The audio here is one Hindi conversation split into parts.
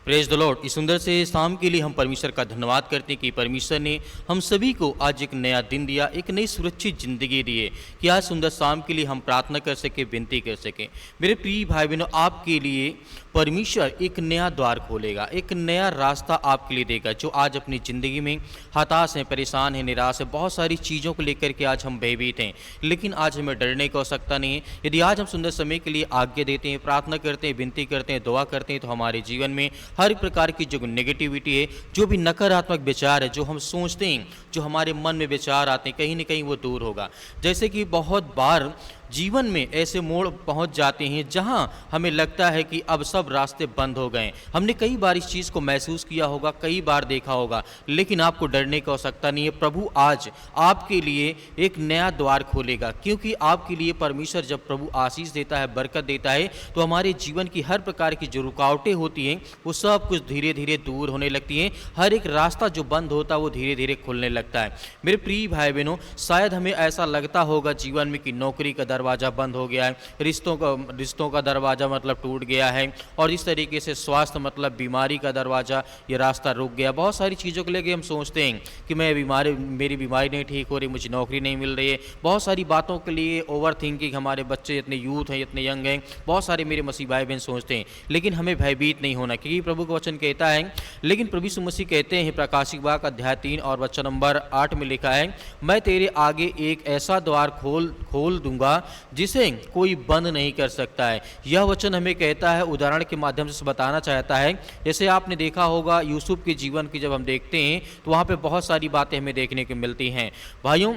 Praise the Lord. इस सुंदर से शाम के लिए हम परमेश्वर का धन्यवाद करते हैं कि परमेश्वर ने हम सभी को आज एक नया दिन दिया, एक नई सुरक्षित जिंदगी दी है कि आज सुंदर शाम के लिए हम प्रार्थना कर सकें, विनती कर सकें। मेरे प्रिय भाई बहनों, आपके लिए परमेश्वर एक नया द्वार खोलेगा, एक नया रास्ता आपके लिए देगा। जो आज अपनी ज़िंदगी में हताश हैं, परेशान हैं, निराश हैं, बहुत सारी चीज़ों को लेकर के आज हम भयभीत हैं, लेकिन आज हमें डरने की आवश्यकता नहीं है। यदि आज हम सुंदर समय के लिए आज्ञा देते हैं, प्रार्थना करते हैं, विनती करते हैं, दुआ करते हैं, तो हमारे जीवन में हर प्रकार की जो नेगेटिविटी है, जो भी नकारात्मक विचार है, जो हम सोचते हैं, जो हमारे मन में विचार आते हैं, कहीं ना कहीं वो दूर होगा। जैसे कि बहुत बार जीवन में ऐसे मोड़ पहुंच जाते हैं जहां हमें लगता है कि अब सब रास्ते बंद हो गए। हमने कई बार इस चीज़ को महसूस किया होगा, कई बार देखा होगा, लेकिन आपको डरने की आवश्यकता नहीं है। प्रभु आज आपके लिए एक नया द्वार खोलेगा, क्योंकि आपके लिए परमेश्वर जब प्रभु आशीष देता है, बरकत देता है, तो हमारे जीवन की हर प्रकार की जो रुकावटें होती हैं वो सब कुछ धीरे धीरे दूर होने लगती हैं। हर एक रास्ता जो बंद होता है वो धीरे धीरे खुलने लगता है। मेरे प्रिय भाई बहनों, शायद हमें ऐसा लगता होगा जीवन में कि नौकरी का दरवाज़ा बंद हो गया है, रिश्तों का दरवाज़ा मतलब टूट गया है, और इस तरीके से स्वास्थ्य मतलब बीमारी का दरवाज़ा, ये रास्ता रुक गया। बहुत सारी चीज़ों को लेकर हम सोचते हैं कि मेरी बीमारी नहीं ठीक हो रही, मुझे नौकरी नहीं मिल रही है। बहुत सारी बातों के लिए ओवर थिंकिंग, हमारे बच्चे इतने यूथ हैं, इतने यंग हैं, बहुत सारे मेरे मसीह भाई बहन सोचते हैं, लेकिन हमें भयभीत नहीं होना, क्योंकि प्रभु का वचन कहता है, लेकिन प्रभु यीशु मसीह कहते हैं, प्रकाशिक वाक्य अध्याय 3 और वचन नंबर 8 में लिखा है, मैं तेरे आगे एक ऐसा द्वार खोल दूंगा जिसे कोई बंद नहीं कर सकता है। यह वचन हमें कहता है, उदाहरण के माध्यम से बताना चाहता है। जैसे आपने देखा होगा यूसुफ के जीवन की जब हम देखते हैं तो वहाँ पे बहुत सारी बातें हमें देखने को मिलती हैं। भाइयों,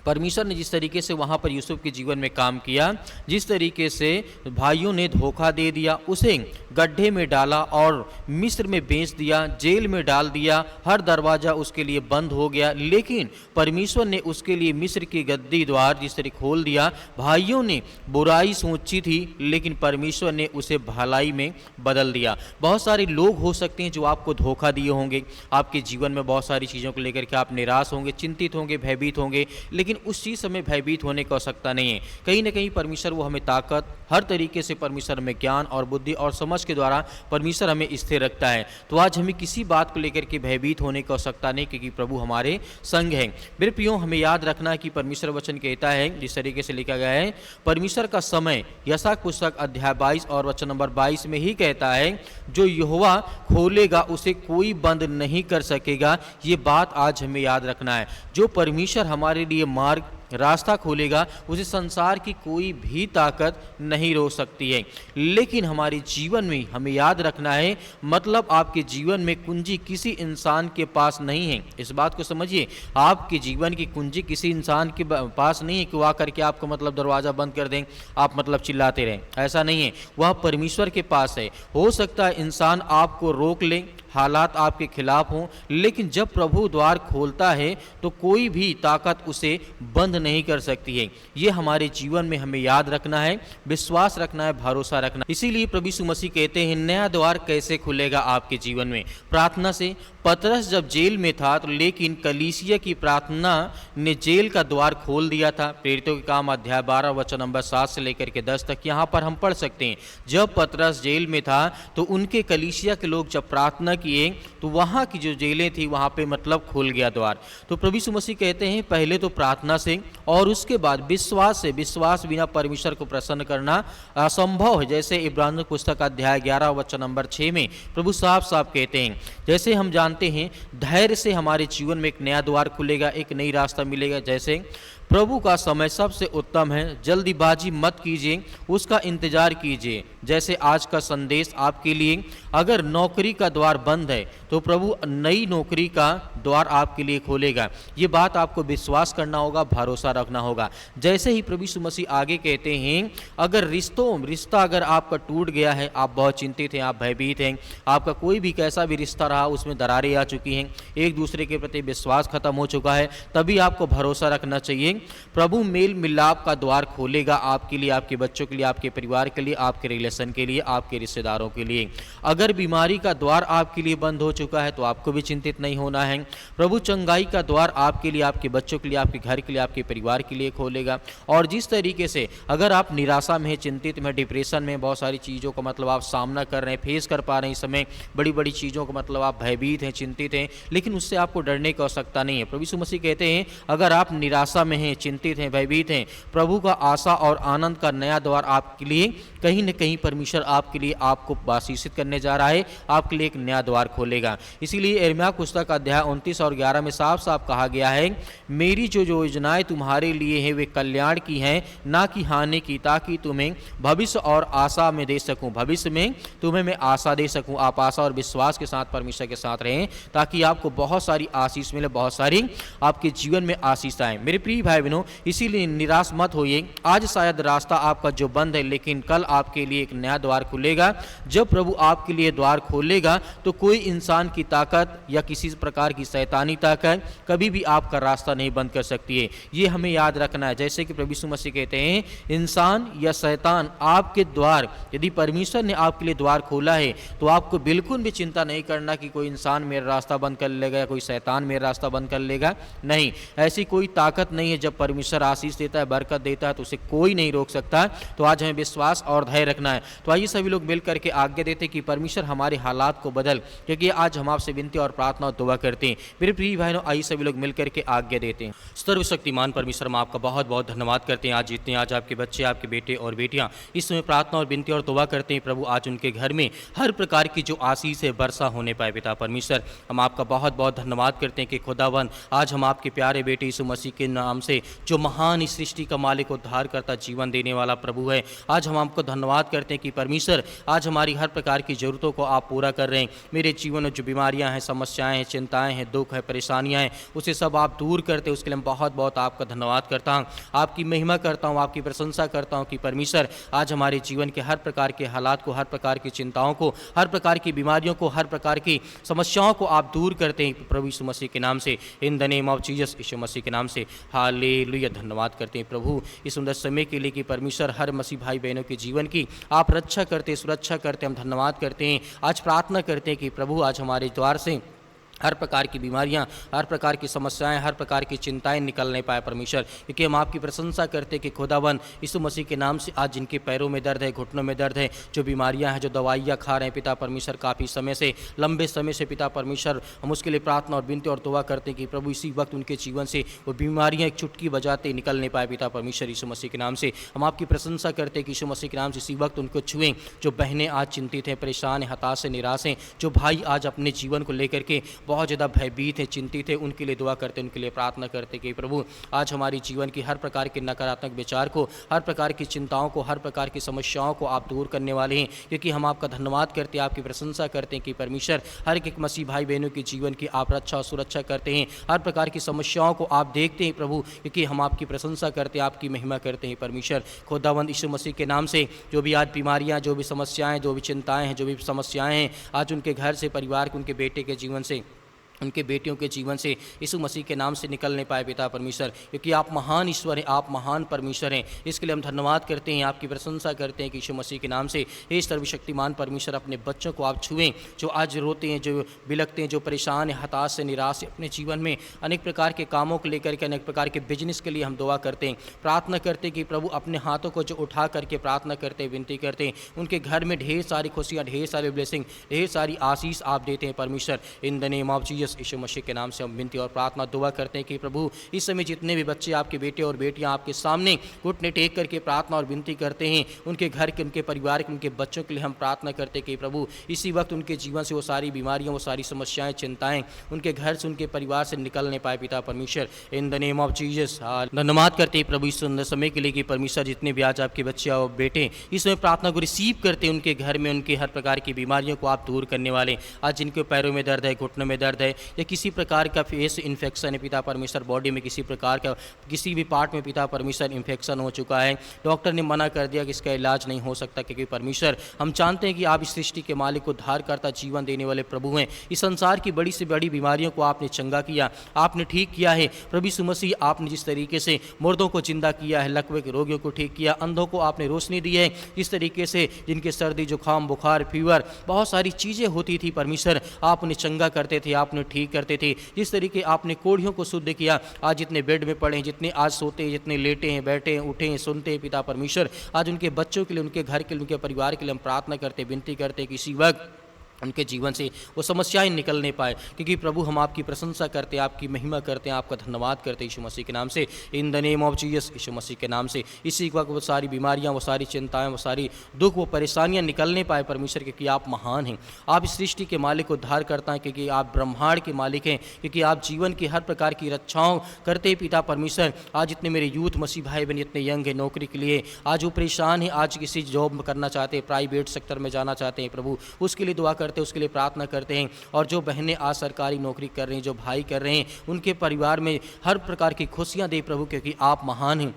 परमेश्वर ने जिस तरीके से वहाँ पर यूसुफ के जीवन में काम किया, जिस तरीके से भाइयों ने धोखा दे दिया, उसे गड्ढे में डाला और मिस्र में बेच दिया, जेल में डाल दिया, हर दरवाज़ा उसके लिए बंद हो गया, लेकिन परमेश्वर ने उसके लिए मिस्र की गद्दी द्वार जिस तरह खोल दिया। भाइयों ने बुराई सोची थी, लेकिन परमेश्वर ने उसे भलाई में बदल दिया। बहुत सारे लोग हो सकते हैं जो आपको धोखा दिए होंगे, आपके जीवन में बहुत सारी चीज़ों को लेकर के आप निराश होंगे, चिंतित होंगे, भयभीत होंगे, लेकिन उस चीज़ से हमें भयभीत होने की आवश्यकता नहीं है। कहीं ना कहीं परमेश्वर वो हमें ताकत, हर तरीके से परमेश्वर हमें ज्ञान और बुद्धि और समझ के द्वारा परमेश्वर हमें स्थिर रखता है। तो आज हमें किसी बात को लेकर के भयभीत होने की आवश्यकता नहीं, क्योंकि प्रभु हमारे संग है। मेरे प्रियो, हमें याद रखना है कि परमेश्वर वचन कहता है, जिस तरीके से लिखा गया है, परमेश्वर का समय यशायाह पुस्तक अध्याय 22 और वचन नंबर 22 में ही कहता है, जो यहोवा खोलेगा उसे कोई बंद नहीं कर सकेगा। ये बात आज हमें याद रखना है। जो परमेश्वर हमारे लिए मार्ग, रास्ता खोलेगा, उसे संसार की कोई भी ताकत नहीं रोक सकती है। लेकिन हमारे जीवन में हमें याद रखना है, मतलब आपके जीवन में कुंजी किसी इंसान के पास नहीं है। इस बात को समझिए, आपके जीवन की कुंजी किसी इंसान के पास नहीं है कि वो आकर के आपको मतलब दरवाज़ा बंद कर दें, आप मतलब चिल्लाते रहें, ऐसा नहीं है। वह परमेश्वर के पास है। हो सकता है इंसान आपको रोक ले, हालात आपके खिलाफ हों, लेकिन जब प्रभु द्वार खोलता है तो कोई भी ताकत उसे बंद नहीं कर सकती है। ये हमारे जीवन में हमें याद रखना है, विश्वास रखना है, भरोसा रखना। इसीलिए प्रभु यीशु मसीह कहते हैं, नया द्वार कैसे खुलेगा आपके जीवन में? प्रार्थना से। पतरस जब जेल में था, तो लेकिन कलीसिया की प्रार्थना ने जेल का द्वार खोल दिया था। प्रेरितों के काम अध्याय 12 वचन नंबर 7 से लेकर के 10 तक यहाँ पर हम पढ़ सकते हैं। जब पतरस जेल में था तो उनके कलीसिया के लोग जब प्रार्थना किए तो वहाँ की जो जेलें थी वहाँ पे मतलब खुल गया द्वार। तो प्रभु यीशु मसीह कहते हैं, पहले तो प्रार्थना से और उसके बाद विश्वास से। विश्वास बिना परमेश्वर को प्रसन्न करना असंभव है। जैसे इब्रानियों पुस्तक अध्याय 11 वचन नंबर 6 में प्रभु साफ साफ कहते हैं। जैसे हम जानते हैं, धैर्य से हमारे जीवन में एक नया द्वार खुलेगा, एक नई रास्ता मिलेगा। जैसे प्रभु का समय सबसे उत्तम है, जल्दीबाजी मत कीजिए, उसका इंतजार कीजिए। जैसे आज का संदेश आपके लिए, अगर नौकरी का द्वार बंद है तो प्रभु नई नौकरी का द्वार आपके लिए खोलेगा। ये बात आपको विश्वास करना होगा, भरोसा रखना होगा। जैसे ही प्रभु यीशु मसीह आगे कहते हैं, अगर रिश्ता अगर आपका टूट गया है, आप बहुत चिंतित हैं, आप भयभीत हैं, आपका कोई भी कैसा भी रिश्ता रहा उसमें दरारें आ चुकी हैं, एक दूसरे के प्रति विश्वास खत्म हो चुका है, तभी आपको भरोसा रखना चाहिए प्रभु मेल मिलाप का द्वार खोलेगा आपके लिए, आपके बच्चों के लिए, आपके परिवार के लिए, आपके रिलेशन के लिए, आपके रिश्तेदारों के लिए। अगर बीमारी का द्वार आपके लिए बंद हो चुका है तो आपको भी चिंतित नहीं होना है। प्रभु चंगाई का द्वार आपके लिए, आपके बच्चों के लिए, आपके घर के लिए, आपके परिवार के लिए खोलेगा। और जिस तरीके से अगर आप निराशा में, चिंतित में, डिप्रेशन में, बहुत सारी चीज़ों का मतलब आप सामना कर रहे हैं, फेस कर पा रहे हैं इस समय, बड़ी बड़ी चीज़ों का मतलब आप भयभीत हैं, चिंतित हैं, लेकिन उससे आपको डरने की आवश्यकता नहीं है। प्रभु यीशु मसीह कहते हैं अगर आप निराशा में हैं, चिंतित हैं, भयभीत हैं, प्रभु का आशा और आनंद का नया द्वार आपके लिए कहीं न कहीं परमेश्वर आपके लिए आपको आशीषित करने जा रहा है, आपके लिए एक नया द्वार खोलेगा। इसीलिए यिर्मयाह पुस्तक अध्याय 29 और 11 में साफ साफ कहा गया है, मेरी जो योजनाएं तुम्हारे लिए हैं वे कल्याण की हैं, ना कि हानि की, ताकि तुम्हें भविष्य और आशा में दे सकूं। भविष्य में तुम्हें मैं आशा दे सकूं। आप आशा और विश्वास के साथ परमेश्वर के साथ रहें ताकि आपको बहुत सारी आशीष मिले, बहुत सारी आपके जीवन में आशीष आए। मेरे प्रिय भाई बहनों, इसीलिए निराश मत होइए। आज शायद रास्ता आपका जो बंद है, लेकिन कल आपके लिए एक नया द्वार खुलेगा। जब प्रभु आपके लिए द्वार खोलेगा तो कोई इंसान की ताकत या किसी प्रकार की शैतानी ताकत कभी भी आपका रास्ता नहीं बंद कर सकती है। ये हमें याद रखना है। जैसे कि प्रभु यीशु मसीह कहते हैं, इंसान या शैतान आपके द्वार, यदि परमेश्वर ने आपके लिए द्वार खोला है तो आपको बिल्कुल भी चिंता नहीं करना कि कोई इंसान मेरा रास्ता बंद कर लेगा या कोई शैतान मेरा रास्ता बंद कर लेगा। नहीं, ऐसी कोई ताकत नहीं है। जब परमेश्वर आशीष देता है, बरकत देता है, तो उसे कोई नहीं रोक सकता। तो आज हमें विश्वास और धैर्य रखना है। तो आइए सभी लोग मिल करके आज्ञा देते कि परमेश्वर हमारे हालात को बदल, क्योंकि आज हम आपसे विनती और प्रार्थना और दुआ करते हैं। मेरे प्रिय भाइयों, आइए सभी लोग मिल करके आज्ञा देते हैं। सर्वशक्तिमान परमेश्वर, हम आपका बहुत बहुत धन्यवाद करते हैं। आज जितने आज आपके बच्चे, आपके बेटे और बेटियां इस समय प्रार्थना और विनती और दुआ करते हैं, प्रभु आज उनके घर में हर प्रकार की जो आशीष है वर्षा होने पाए। पिता परमेश्वर, हम आपका बहुत बहुत धन्यवाद करते हैं कि खुदावन आज हम आपके प्यारे बेटे यीशु मसीह के नाम से, जो महान इस सृष्टि का मालिक, उद्धार करता, जीवन देने वाला प्रभु है, आज हम आपको धन्यवाद करते हैं कि परमेश्वर आज हमारी हर प्रकार की ज़रूरतों को आप पूरा कर रहे हैं। मेरे जीवन में जो बीमारियां हैं, समस्याएं हैं, चिंताएं हैं, दुख है, परेशानियां हैं, उसे सब आप दूर करते, उसके लिए मैं बहुत बहुत आपका धन्यवाद करता हूं, आपकी महिमा करता हूं, आपकी प्रशंसा करता हूं कि परमेश्वर आज हमारे जीवन के हर प्रकार के हालात को, हर प्रकार की चिंताओं को, हर प्रकार की बीमारियों को, हर प्रकार की समस्याओं को आप दूर करते हैं प्रभु यीशु मसीह के नाम से। In the name of Jesus, Yeshu Masih के नाम से हालेलुया। धन्यवाद करते हैं प्रभु इस सुंदर समय के लिए कि परमेश्वर हर मसीह भाई बहनों के जीवन की आप रक्षा करते, सुरक्षा करते। हम धन्यवाद करते हैं, आज प्रार्थना करते हैं कि प्रभु आज हमारे द्वार से हर प्रकार की बीमारियां, हर प्रकार की समस्याएं, हर प्रकार की चिंताएं निकल नहीं पाए परमेश्वर, क्योंकि हम आपकी प्रशंसा करते कि खुदावन यीशु मसीह के नाम से आज जिनके पैरों में दर्द है, घुटनों में दर्द है, जो बीमारियां हैं, जो दवाइयां खा रहे हैं पिता परमेश्वर काफ़ी समय से, लंबे समय से पिता परमेश्वर, हम उसके लिए प्रार्थना और विनती और दुआ करते हैं कि प्रभु इसी वक्त उनके जीवन से वो बीमारियाँ एक चुटकी बजाते निकल नहीं पाए पिता परमेश्वर यीशु मसीह के नाम से। हम आपकी प्रशंसा करते हैं कि यीशु मसीह के नाम से इसी वक्त उनको छुएं। जो बहनें आज चिंतित हैं, परेशान हैं, हताश हैं, निराश हैं, जो भाई आज अपने जीवन को लेकर के बहुत ज़्यादा भयभीत है, चिंतित है, उनके लिए दुआ करते, उनके लिए प्रार्थना करते कि प्रभु आज हमारी जीवन की हर प्रकार के नकारात्मक विचार को, हर प्रकार की चिंताओं को, हर प्रकार की समस्याओं को आप दूर करने वाले हैं, क्योंकि हम आपका धन्यवाद करते हैं, आपकी प्रशंसा करते हैं कि परमेश्वर हर एक मसीह भाई बहनों के जीवन की आप रक्षा और सुरक्षा करते हैं, हर प्रकार की समस्याओं को आप देखते हैं प्रभु, क्योंकि हम आपकी प्रशंसा करते हैं, आपकी महिमा करते हैं परमेश्वर। खुदावंद यीशु मसीह के नाम से जो भी आज बीमारियाँ, जो भी समस्याएँ, जो भी चिंताएँ हैं, जो भी समस्याएँ हैं, आज उनके घर से, परिवार के, उनके बेटे के जीवन से, उनके बेटियों के जीवन से यीशु मसीह के नाम से निकल नहीं पाए पिता परमेश्वर, क्योंकि आप महान ईश्वर हैं, आप महान परमेश्वर हैं। इसके लिए हम धन्यवाद करते हैं, आपकी प्रशंसा करते हैं कि यीशु मसीह के नाम से हे सर्वशक्तिमान परमेश्वर अपने बच्चों को आप छुएं, जो आज रोते हैं, जो बिलखते हैं, जो परेशान हैं, हताश से, निराश है, अपने जीवन में अनेक प्रकार के कामों को लेकर के, अनेक प्रकार के बिजनेस के लिए हम दुआ करते हैं, प्रार्थना करते हैं कि प्रभु अपने हाथों को जो उठा करके प्रार्थना करते, विनती करते हैं, उनके घर में ढेर सारी खुशियाँ, ढेर सारी ब्लेसिंग, ढेर सारी आशीष आप देते हैं परमेश्वर। In the name of Jesus, Yeshu Masih के नाम से हम विनती और प्रार्थना दुआ करते हैं कि प्रभु इस समय जितने भी बच्चे, आपके बेटे और बेटियां आपके सामने घुटने टेक करके प्रार्थना और विनती करते हैं, उनके घर के, उनके परिवार के, उनके बच्चों के लिए हम प्रार्थना करते हैं कि प्रभु इसी वक्त उनके जीवन से वो सारी बीमारियां, वो सारी समस्याएं, चिंताएं उनके घर से, उनके परिवार से निकलने पाए पिता परमेश्वर। In the name of Jesus धन्यवाद करते हैं प्रभु इस सुंदर समय के लिए कि परमेश्वर जितने भी आज आपके बच्चे और बेटे इस समय प्रार्थना को रिसीव करते हैं, उनके घर में उनके हर प्रकार की बीमारियों को आप दूर करने वाले, आज जिनके पैरों में दर्द है, घुटनों में दर्द है, या किसी प्रकार का फेस इन्फेक्शन है पिता परमेश्वर, बॉडी में किसी प्रकार का किसी भी पार्ट में पिता परमेश्वर इन्फेक्शन हो चुका है, डॉक्टर ने मना कर दिया कि इसका इलाज नहीं हो सकता, क्योंकि परमेश्वर हम जानते हैं कि आप इस सृष्टि के मालिक, उद्धारकर्ता, जीवन देने वाले प्रभु हैं। इस संसार की बड़ी से बड़ी बीमारियों को आपने चंगा किया, आपने ठीक किया है। प्रभु यीशु मसीह, आपने जिस तरीके से मुर्दों को जिंदा किया है, लकवे के रोगियों को ठीक किया, अंधों को आपने रोशनी दी है, जिस तरीके से जिनके सर्दी जुकाम बुखार फीवर बहुत सारी चीज़ें होती थी परमेश्वर, आप उन्हें चंगा करते थे, आप उन्हें ठीक करते थे। जिस तरीके आपने कोढ़ियों को शुद्ध किया, आज जितने बेड में पड़े हैं, जितने आज सोते हैं, जितने लेटे हैं, बैठे हैं, उठे हैं, सुनते हैं पिता परमेश्वर, आज उनके बच्चों के लिए, उनके घर के लिए, उनके परिवार के लिए हम प्रार्थना करते, विनती करते कि इसी वक्त उनके जीवन से वो समस्याएं निकल नहीं पाए, क्योंकि प्रभु हम आपकी प्रशंसा करते हैं, आपकी महिमा करते हैं, आपका धन्यवाद करते हैं यीशु मसीह के नाम से, in the name of Jesus, Yeshu Masih के नाम से। इसी वक्त वो सारी बीमारियां, वो सारी चिंताएं, वो सारी दुख, वो परेशानियां निकल नहीं पाए परमेश्वर, क्योंकि आप महान हैं, आप इस सृष्टि के मालिक, उद्धार करता हैं, क्योंकि आप ब्रह्मांड के मालिक हैं, क्योंकि आप जीवन की हर प्रकार की रक्षाओं करते हैं पिता परमेश्वर। आज इतने मेरे यूथ मसीह भाई बहन इतने यंग हैं, नौकरी के लिए आज वो परेशान हैं, आज किसी जॉब करना चाहते हैं, प्राइवेट सेक्टर में जाना चाहते हैं, प्रभु उसके लिए दुआ करते हैं, उसके लिए प्रार्थना करते हैं। और जो बहनें आज सरकारी नौकरी कर रही हैं, जो भाई कर रहे हैं, उनके परिवार में हर प्रकार की खुशियां दे प्रभु, क्योंकि आप महान हैं,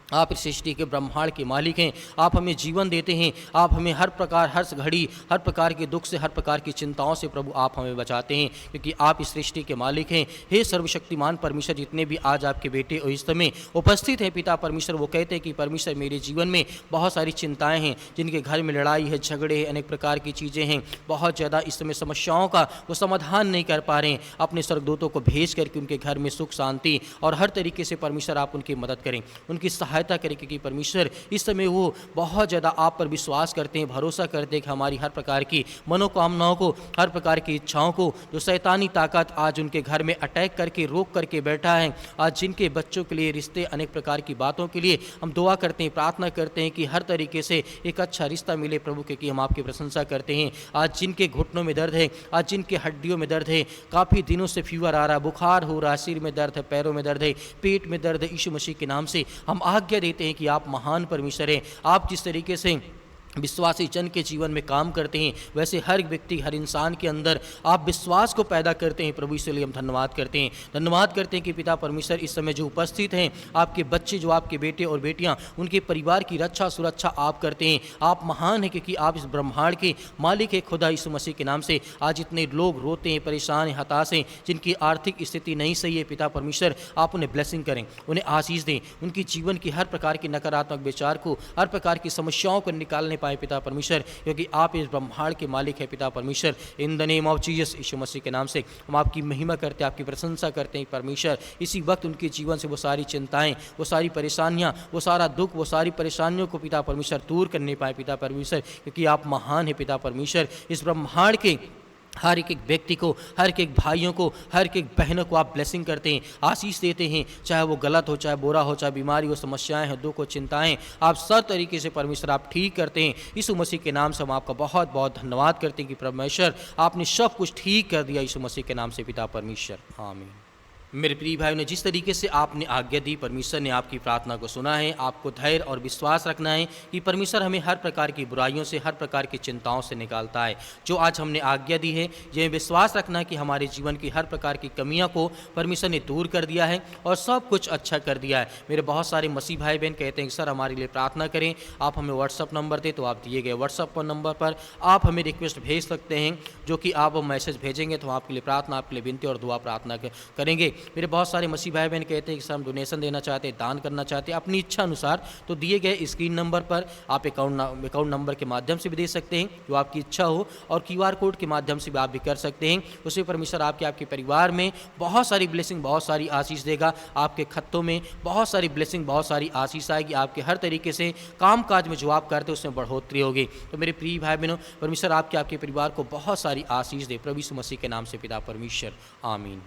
आप इस सृष्टि के ब्रह्मांड के मालिक हैं, आप हमें जीवन देते हैं, आप हमें हर प्रकार, हर घड़ी, हर प्रकार के दुख से, हर प्रकार की चिंताओं से प्रभु आप हमें बचाते हैं, क्योंकि आप इस सृष्टि के मालिक हैं। हे सर्वशक्तिमान परमेश्वर, जितने भी आज आपके बेटे और इस समय उपस्थित हैं पिता परमेश्वर, वो कहते हैं कि परमेश्वर मेरे जीवन में बहुत सारी चिंताएँ हैं, जिनके घर में लड़ाई है, झगड़े हैं, अनेक प्रकार की चीज़ें हैं, बहुत ज़्यादा इस समय समस्याओं का वो समाधान नहीं कर पा रहे हैं। अपने स्वर्गदूतों को भेज करके उनके घर में सुख शांति और हर तरीके से परमेश्वर आप उनकी मदद करें, उनकी सहायता करें, क्योंकि परमेश्वर इस समय वो बहुत ज़्यादा आप पर विश्वास करते हैं, भरोसा करते हैं कि हमारी हर प्रकार की मनोकामनाओं को, हर प्रकार की इच्छाओं को, जो शैतानी ताकत आज उनके घर में अटैक करके रोक करके बैठा है, आज जिनके बच्चों के लिए रिश्ते, अनेक प्रकार की बातों के लिए हम दुआ करते हैं, प्रार्थना करते हैं कि हर तरीके से एक अच्छा रिश्ता मिले प्रभु, क्योंकि हम आपकी प्रशंसा करते हैं। आज जिनके घुटनों में दर्द है, आज जिनके हड्डियों में दर्द है, काफ़ी दिनों से फीवर आ रहा, बुखार हो रहा, सिर में दर्द है, पैरों में दर्द है, पेट में दर्द है, यीशु मसीह के नाम से हम आज्ञा देते हैं कि आप महान परमेश्वर हैं। आप जिस तरीके से विश्वासी जन के जीवन में काम करते हैं, वैसे हर व्यक्ति, हर इंसान के अंदर आप विश्वास को पैदा करते हैं प्रभु, इसलिए हम धन्यवाद करते हैं। धन्यवाद करते हैं कि पिता परमेश्वर इस समय जो उपस्थित हैं, आपके बच्चे, जो आपके बेटे और बेटियां, उनके परिवार की रक्षा सुरक्षा आप करते हैं। आप महान हैं, क्योंकि आप इस ब्रह्मांड के मालिक है। खुदा यीशु मसीह के नाम से आज इतने लोग रोते हैं, परेशान हैं, हताश हैं, जिनकी आर्थिक स्थिति नहीं सही है, पिता परमेश्वर आप उन्हें ब्लेसिंग करें, उन्हें आशीष दें, उनकी जीवन की हर प्रकार की नकारात्मक विचार को, हर प्रकार की समस्याओं को निकालने पाए पिता परमेश्वर, क्योंकि आप इस ब्रह्मांड के मालिक है पिता परमेश्वर। In the name of Jesus, Yeshu Masih के नाम से हम आपकी महिमा करते हैं, आपकी प्रशंसा करते हैं परमेश्वर। इसी वक्त उनके जीवन से वो सारी चिंताएं, वो सारी परेशानियां, वो सारा दुख, वो सारी परेशानियों को पिता परमेश्वर दूर करने पाए पिता परमेश्वर, क्योंकि आप महान है पिता परमेश्वर। इस ब्रह्मांड के हर एक व्यक्ति को, हर एक भाइयों को, हर एक बहनों को आप ब्लेसिंग करते हैं, आशीष देते हैं, चाहे वो गलत हो, चाहे बुरा हो, चाहे बीमारी हो, समस्याएं हो, दुख हो, चिंताएं, आप सब तरीके से परमेश्वर आप ठीक करते हैं। यीशु मसीह के नाम से हम आपका बहुत बहुत धन्यवाद करते हैं कि परमेश्वर आपने सब कुछ ठीक कर दिया, यीशु मसीह के नाम से पिता परमेश्वर, आमीन। मेरे प्रिय भाइयों ने, जिस तरीके से आपने आज्ञा दी, परमेश्वर ने आपकी प्रार्थना को सुना है। आपको धैर्य और विश्वास रखना है कि परमेश्वर हमें हर प्रकार की बुराइयों से, हर प्रकार की चिंताओं से निकालता है। जो आज हमने आज्ञा दी है, यह विश्वास रखना है कि हमारे जीवन की हर प्रकार की कमियों को परमेश्वर ने दूर कर दिया है और सब कुछ अच्छा कर दिया है। मेरे बहुत सारे मसीह भाई बहन कहते हैं कि सर हमारे लिए प्रार्थना करें, आप हमें व्हाट्सअप नंबर दें, तो आप दिए गए व्हाट्सअप नंबर पर आप हमें रिक्वेस्ट भेज सकते हैं, जो कि आप मैसेज भेजेंगे तो हम आपके लिए प्रार्थना, आपके लिए विनती और दुआ प्रार्थना करेंगे। मेरे बहुत सारे मसीह भाई बहन कहते हैं कि सर हम डोनेशन देना चाहते हैं, दान करना चाहते हैं अपनी इच्छा अनुसार, तो दिए गए स्क्रीन नंबर पर आप अकाउंट नंबर के माध्यम से भी दे सकते हैं, जो आपकी इच्छा हो, और QR कोड के माध्यम से भी आप भी कर सकते हैं। उससे परमेश्वर आपके परिवार में बहुत सारी ब्लेसिंग, बहुत सारी आशीष देगा। आपके खत्तों में बहुत सारी ब्लेसिंग, बहुत सारी आशीष आएगी। आपके हर तरीके से काम काज में जो आप करते हैं उसमें बढ़ोतरी होगी। तो मेरे प्रिय भाई बहनों, परमेश्वर आपके परिवार को बहुत सारी आशीष दे, प्रभु यीशु मसीह के नाम से पिता परमेश्वर, आमीन।